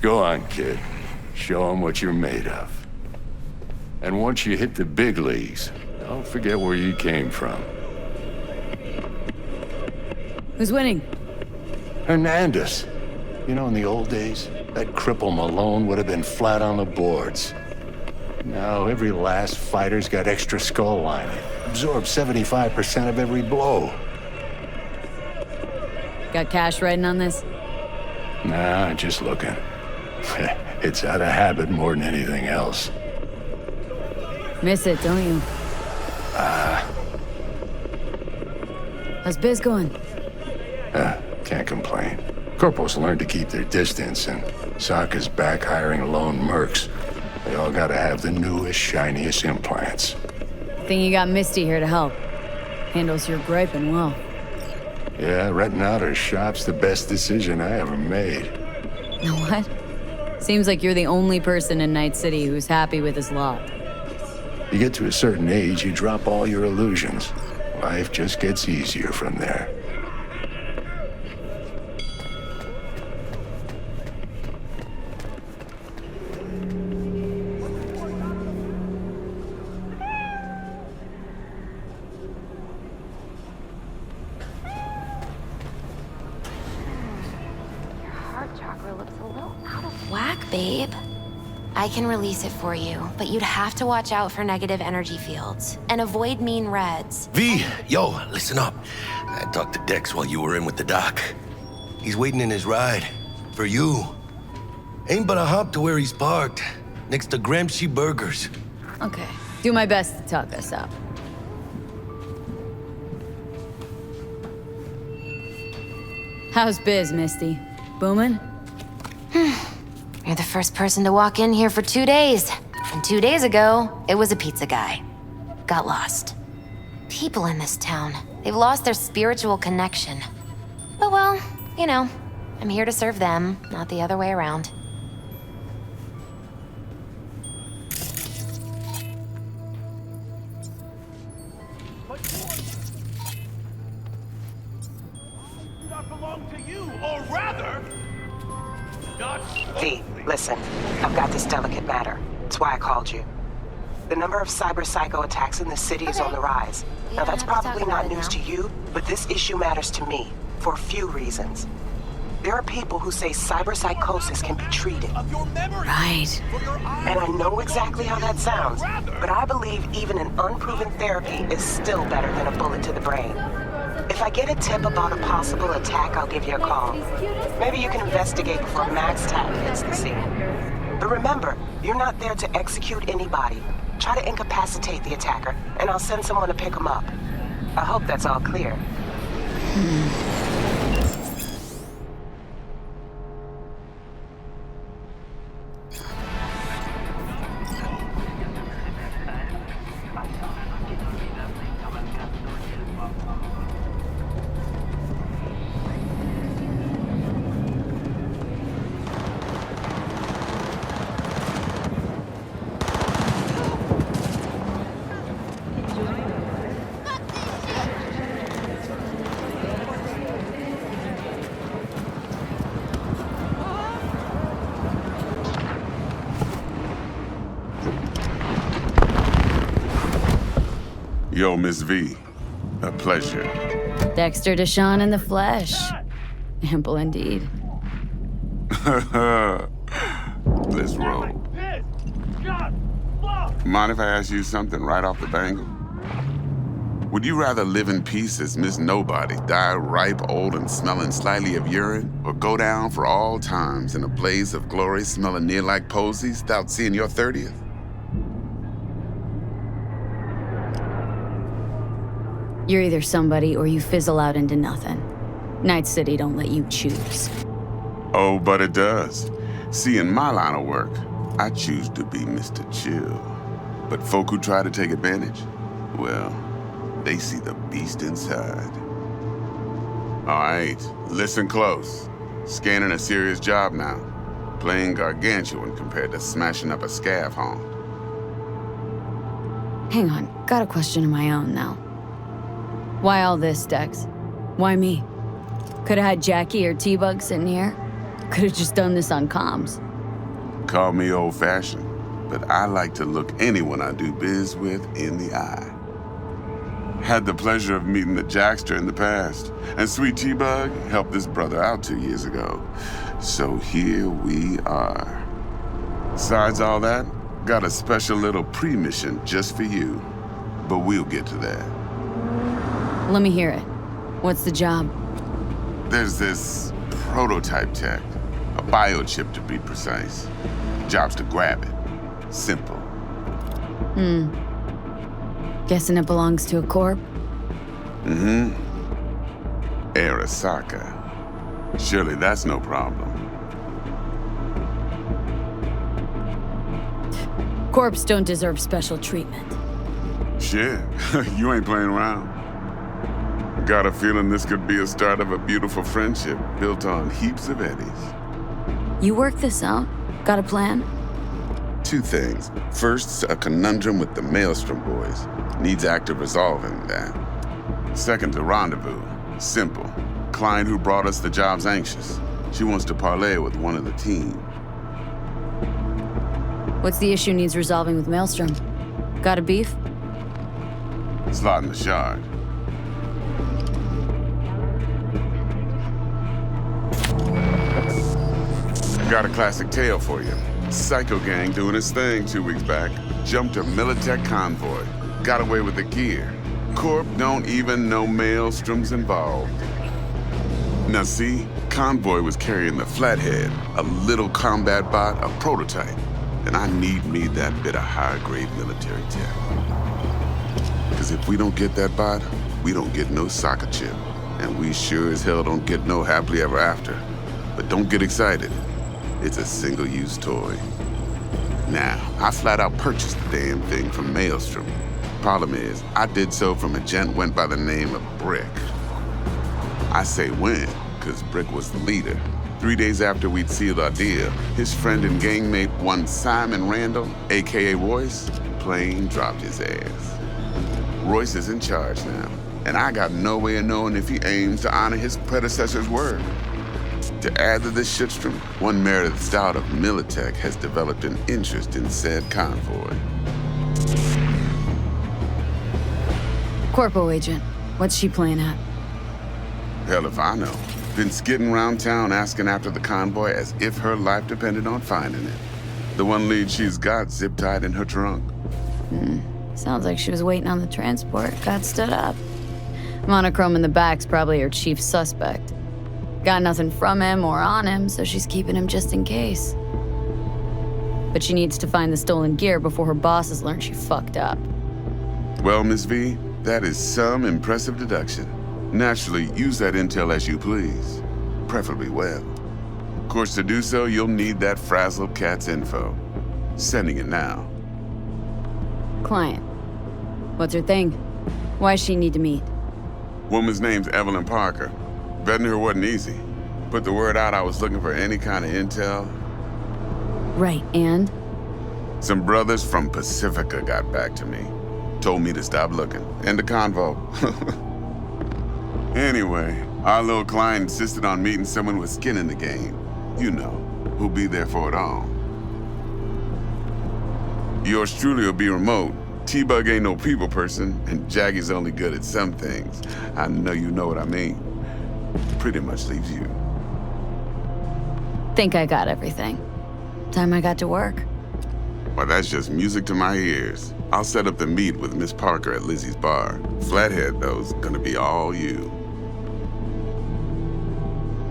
Go on, kid. Show them what you're made of. And once you hit the big leagues, don't forget where you came from. Who's winning? Hernandez. You know, in the old days, that cripple Malone would have been flat on the boards. Now, every last fighter's got extra skull lining. Absorbs 75% of every blow. Got cash riding on this? Nah, just looking. It's out of habit more than anything else. Miss it, don't you? How's biz going? Can't complain. Corporals learn to keep their distance, and Sokka's back hiring lone mercs. They all gotta have the newest, shiniest implants. Think you got Misty here to help. Handles your griping well. Yeah, renting out her shop's the best decision I ever made. Know what? Seems like you're the only person in Night City who's happy with his lot. You get to a certain age, you drop all your illusions. Life just gets easier from there. Babe, I can release it for you, but you'd have to watch out for negative energy fields and avoid mean reds. V, yo, listen up. I talked to Dex while you were in with the doc. He's waiting in his ride for you. Ain't but a hop to where he's parked, next to Gramsci Burgers. Okay, do my best to talk us up. How's biz, Misty? Booming? You're the first person to walk in here for 2 days. And 2 days ago, it was a pizza guy. Got lost. People in this town, they've lost their spiritual connection. But well, you know, I'm here to serve them, not the other way around. Not belong to you, or rather, not. V, listen, I've got this delicate matter. That's why I called you. The number of cyber-psycho attacks in the city is on the rise. Now that's probably not news to you, but this issue matters to me, for a few reasons. There are people who say cyberpsychosis can be treated. Right. And I know exactly how that sounds, but I believe even an unproven therapy is still better than a bullet to the brain. If I get a tip about a possible attack, I'll give you a call. Maybe you can investigate before Max Tap hits the scene. But remember, you're not there to execute anybody. Try to incapacitate the attacker, and I'll send someone to pick him up. I hope that's all clear. Yo, Miss V. A pleasure. Dexter Deshawn in the flesh. Ample indeed. Let's roll. Mind if I ask you something right off the bangle? Would you rather live in peace as Miss Nobody, die ripe, old, and smelling slightly of urine, or go down for all times in a blaze of glory smelling near like posies without seeing your 30th? You're either somebody or you fizzle out into nothing. Night City don't let you choose. Oh, but it does. See, in my line of work, I choose to be Mr. Chill. But folk who try to take advantage, well, they see the beast inside. All right, listen close. Scanning a serious job now. Playing gargantuan compared to smashing up a scav home. Hang on, got a question of my own now. Why all this, Dex? Why me? Could've had Jackie or T-Bug sitting here. Could've just done this on comms. Call me old-fashioned, but I like to look anyone I do biz with in the eye. Had the pleasure of meeting the Jackster in the past, and Sweet T-Bug helped this brother out 2 years ago. So here we are. Besides all that, got a special little pre-mission just for you. But we'll get to that. Let me hear it. What's the job? There's this prototype tech, a biochip to be precise. Job's to grab it. Simple. Guessing it belongs to a corp? Arasaka. Surely that's no problem. Corps don't deserve special treatment. Shit, you ain't playing around. Got a feeling this could be a start of a beautiful friendship built on heaps of eddies. You work this out? Got a plan? 2 things. First, a conundrum with the Maelstrom boys. Needs active resolving that. Second, a rendezvous. Simple. Client who brought us the job's anxious. She wants to parlay with one of the team. What's the issue needs resolving with Maelstrom? Got a beef? Slot in the shard. Got a classic tale for you. Psycho gang doing his thing 2 weeks back. Jumped a Militech convoy. Got away with the gear. Corp don't even know Maelstrom's involved. Now see, convoy was carrying the Flathead, a little combat bot, a prototype. And I need me that bit of high-grade military tech. Because if we don't get that bot, we don't get no soccer chip. And we sure as hell don't get no happily ever after. But don't get excited. It's a single-use toy. Now, I flat out purchased the damn thing from Maelstrom. Problem is, I did so from a gent went by the name of Brick. I say when, because Brick was the leader. 3 days after we'd sealed our deal, his friend and gangmate, one Simon Randall, aka Royce, plain dropped his ass. Royce is in charge now, and I got no way of knowing if he aims to honor his predecessor's word. To add to this shitstorm, one Meredith Stout of Militech has developed an interest in said convoy. Corpo agent. What's she playing at? Hell if I know. Been skidding around town asking after the convoy as if her life depended on finding it. The one lead she's got zip-tied in her trunk. Sounds like she was waiting on the transport. Got stood up. Monochrome in the back's probably her chief suspect. Got nothing from him or on him, so she's keeping him just in case. But she needs to find the stolen gear before her bosses learn she fucked up. Well, Miss V, that is some impressive deduction. Naturally, use that intel as you please. Preferably well. Of course, to do so, you'll need that frazzled cat's info. Sending it now. Client. What's her thing? Why she need to meet? Woman's name's Evelyn Parker. Vetting her wasn't easy. Put the word out I was looking for any kind of intel. Right, and? Some brothers from Pacifica got back to me. Told me to stop looking. End of convo. Anyway, our little client insisted on meeting someone with skin in the game. You know, who'll be there for it all. Yours truly will be remote. T-Bug ain't no people person, and Jaggy's only good at some things. I know you know what I mean. Pretty much leaves you. Think I got everything. Time I got to work. Well, that's just music to my ears. I'll set up the meet with Miss Parker at Lizzie's bar. Flathead, though's gonna be all you.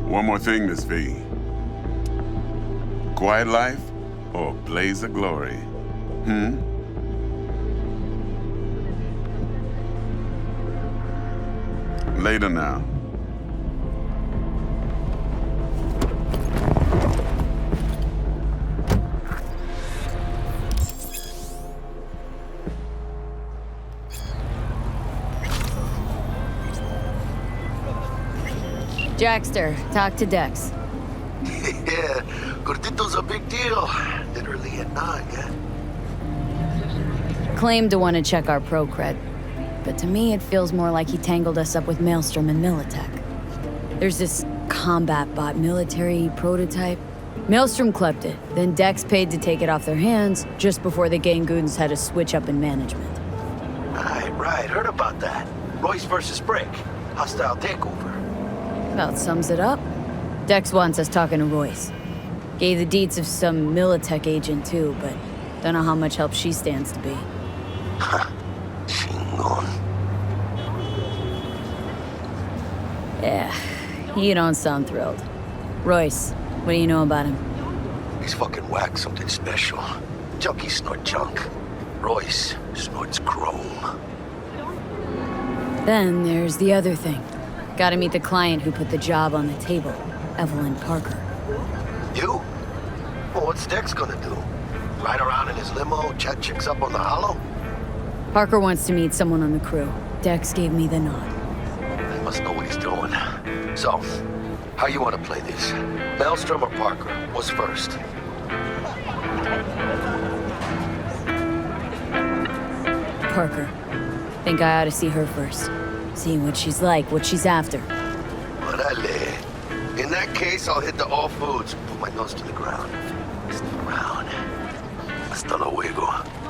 One more thing, Miss V. Quiet life or blaze of glory? Later now. Jackster, talk to Dex. Yeah, Gordito's a big deal. Literally at night, yeah? Claimed to want to check our pro cred, but to me it feels more like he tangled us up with Maelstrom and Militech. There's this combat bot military prototype. Maelstrom clept it, then Dex paid to take it off their hands just before the gang goons had a switch up in management. Right. Heard about that. Royce versus Brick. Hostile takeover. About sums it up. Dex wants us talking to Royce. Gave the deets of some Militech agent too, but don't know how much help she stands to be. Chingon. Yeah, you don't sound thrilled. Royce, what do you know about him? He's fucking whack, something special. Junkies snort junk. Royce snorts chrome. Then there's the other thing. Gotta meet the client who put the job on the table, Evelyn Parker. You? Well, what's Dex gonna do? Ride around in his limo, chat chicks up on the hollow? Parker wants to meet someone on the crew. Dex gave me the nod. He must know what he's doing. So, how you want to play this? Maelstrom or Parker? What's first? Parker. Think I ought to see her first. See what she's like, what she's after. Orale. In that case, I'll hit the all foods, put my nose to the ground. Stick around. Hasta luego.